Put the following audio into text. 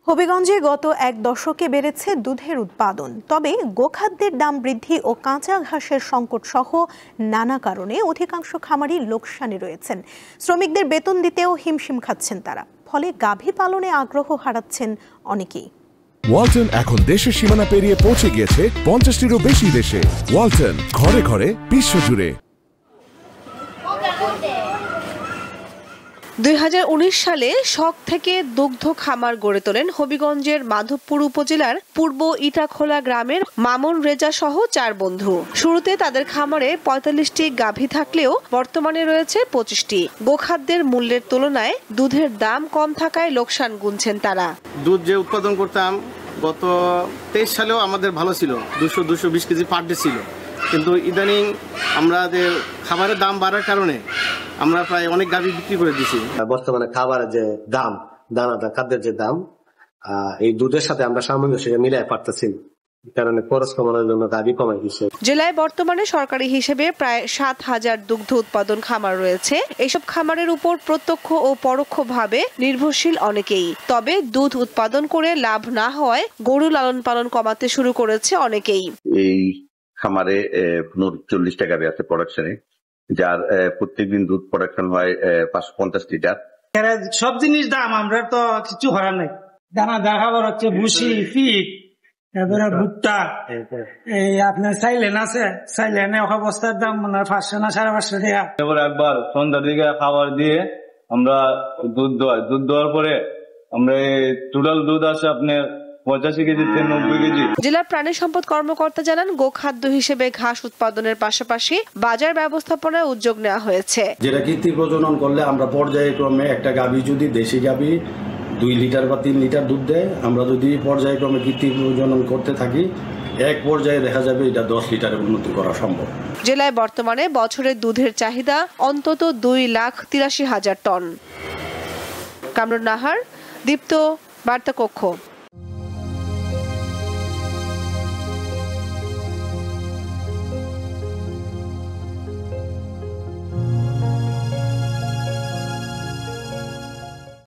হবিগঞ্জে গত এক দশকে বেড়েছে দুধের উৎপাদন, তবে গোখাদ্যের দাম বৃদ্ধি ও কাঁচা ঘাসের সংকট সহ নানা কারণে অধিকাংশ খামারি লোকসানে রয়েছেন। শ্রমিকদের বেতন দিতেও হিমশিম খাচ্ছেন তারা, ফলে গাভী পালনে আগ্রহ হারাচ্ছেন অনেকেই। ওয়ালটন এখন দেশের সীমানা পেরিয়ে পৌঁছে গিয়েছে 50টিরও বেশি দেশে। ওয়ালটন, ঘরে ঘরে বিশ্বজুড়ে। 2019 সালে শখ থেকে দুগ্ধ খামার গড়ে তোলেন হবিগঞ্জের মাধবপুর উপজেলার পূর্ব ইটাখোলা গ্রামের মামুন রেজা সহ 4 বন্ধু। শুরুতে তাদের খামারে 45টি গাভী থাকলেও বর্তমানে রয়েছে 25টি। গোখাদ্যের মূল্যের তুলনায় দুধের দাম কম থাকায় লোকসান গুনছেন তারা। দুধ যে উৎপাদন করতাম গত 23 সালেও আমাদের ভালো ছিল, 200-220 কেজি পার ডে ছিল, কিন্তু ইদানিং আমাদের খাবারের দাম বাড়ার কারণে আমরা প্রায় অনেক গাভী বিক্রি করে দিছি। বর্তমানে খাবারের যে দাম, দানাদার খাদ্যের যে দাম, এই দুধের সাথে আমরা সামঞ্জস্য মিলাই পারতেছি, কারণে খরচ কমানোর জন্য গাভী কমাই দিচ্ছে। জেলায় বর্তমানে সরকারি হিসেবে প্রায় 7,000 দুগ্ধ উৎপাদন খামার রয়েছে। এইসব খামারের উপর প্রত্যক্ষ ও পরোক্ষভাবে নির্ভরশীল অনেকেই। তবে দুধ উৎপাদন করে লাভ না হওয়ায় গরু লালন পালন কমাতে শুরু করেছে অনেকেই। এই খামারে 40টা গাভী আছে প্রোডাকশনে, যার প্রত্যেকদিন দুধ প্রোডাকশন হয় 550 লিটার। সব জিনিস দাম, আমরা তো কিছু করার নাই। দানা খাবার হচ্ছে ভুসি, ফিট, তারপরে ভুট্টা, এই আপনার সাইলেন আছে, সাইলেনে এক বস্তার দাম মনে হয় 500 না 550 টাকা। এবার একবার সন্ধ্যার দিকে খাবার দিয়ে আমরা দুধ দোয়ার পরে আমরা টোটাল দুধ আছে আপনার 85 কেজি থেকে 90 কেজি। জেলা প্রাণী সম্পদ কর্মকর্তা জানান, গোখাদ্য হিসেবে ঘাস উৎপাদনের পাশাপাশি বাজার ব্যবস্থাপনায় উদ্যোগ নেওয়া হয়েছে। যেটা কৃত্রিম প্রজনন করলে আমরা পর্যায়ক্রমে একটা গাভী যদি দেশি গাভী 2 লিটার বা 3 লিটার দুধ দেয়, আমরা যদি পর্যায়ক্রমে কৃত্রিম প্রজনন করতে থাকি, এক পর্যায়ে দেখা যাবে এটা 10 লিটারে উন্নতি করা সম্ভব। জেলায় বর্তমানে বছরে দুধের চাহিদা অন্তত 2,83,000 টন। কামরুন নাহার, দীপ্ত, বার্তা কক্ষ।